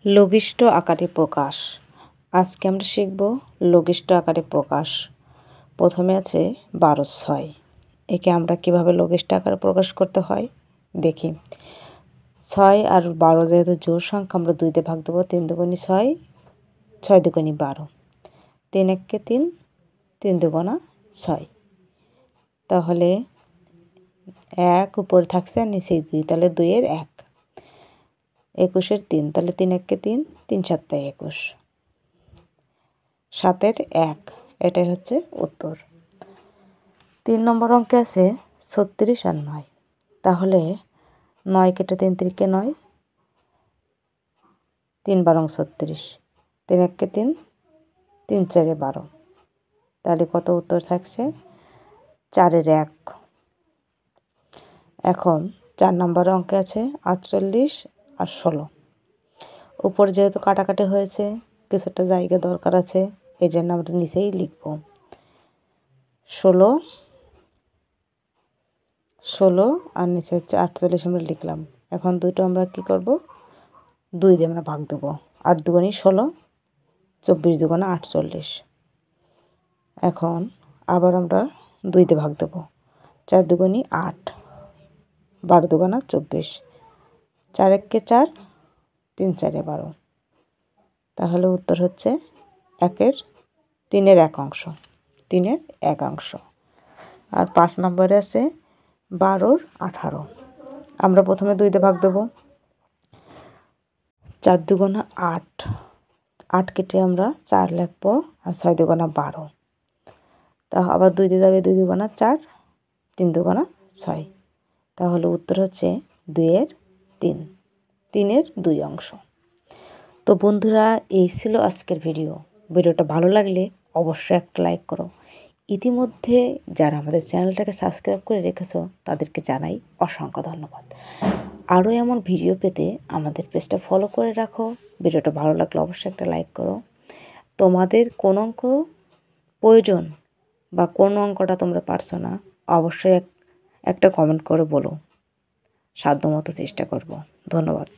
লঘিষ্ঠ আকারে প্রকাশ। আজকে আমরা শিখব লঘিষ্ঠ আকারে প্রকাশ। প্রথমে আছে 12/6। একে আমরা কিভাবে লঘিষ্ঠ আকারে প্রকাশ করতে হয় দেখি। 6 আর 12 যেহেতু জোড় সংখ্যা, আমরা 2 দিয়ে ভাগ দেবো। 3 দুগুণে 6, 6 দুগুণে 12, 3 একে 3, 3 দুগুণা 6। তাহলে 1 উপরে থাকছে আর নিচে 2, তাহলে 2 এর 1। 21-এর 3, তাহলে 3 একে 3, 3 7 21, 7-এর 1। এটাই হচ্ছে উত্তর। 3 নম্বর অঙ্কে আছে 36 আর 9। তাহলে 9 কেটে 3 3-কে 9, 3 12 36, 3 একে 3, 3 4 12। তাহলে কত উত্তর থাকছে? 4-এর 1। এখন 4 নম্বর অঙ্কে আছে 48 আর 16। উপরে যেহেতু কাটাকাটি হয়েছে, কিছুটা জায়গা দরকার আছে, এই জন্য আমরা নিচেই লিখব 16 আর নিচে হচ্ছে 48 আমরা লিখলাম। এখন দুইটা আমরা কি করব? 2 দিয়ে আমরা ভাগ দেবো। 8 দুগুণে 16, 24 দুগুণা 48। এখন আবার আমরা 2 দিয়ে ভাগ দেবো। 4 দুগুণে 8, 12 দুগুণা 24, 4 একে 4, 3 4 12। তাহলে উত্তর হচ্ছে 3-এর 1 অংশ। 3-এর 1 অংশ। আর 5 নম্বরে আছে 12 আর 18। আমরা প্রথমে 2 দিয়ে ভাগ দেবো। 4 দুগুণা 8, 8 কেটে আমরা 4 লিখবো, আর 6 দুগুণা 12। তা আবার 2 দিয়ে যাবে, 2 দুগুণা 4, 3 দুগুণা 6। তাহলে উত্তর হচ্ছে 2-এর 3, 3-এর 2 অংশ। তো বন্ধুরা, এই ছিল আজকের ভিডিওটা ভালো লাগলে অবশ্যই একটা লাইক করো। ইতিমধ্যে যারা আমাদের চ্যানেলটাকে সাবস্ক্রাইব করে রেখেছো তাদেরকে জানাই অসংখ্য ধন্যবাদ। আরও এমন ভিডিও পেতে আমাদের পেজটা ফলো করে রাখো। ভিডিওটা ভালো লাগলে অবশ্যই একটা লাইক করো। তোমাদের কোন অঙ্ক প্রয়োজন বা কোন অঙ্কটা তোমরা পারছো না, অবশ্যই একটা কমেন্ট করে বলো। সাধ্যমতো চেষ্টা করব। ধন্যবাদ।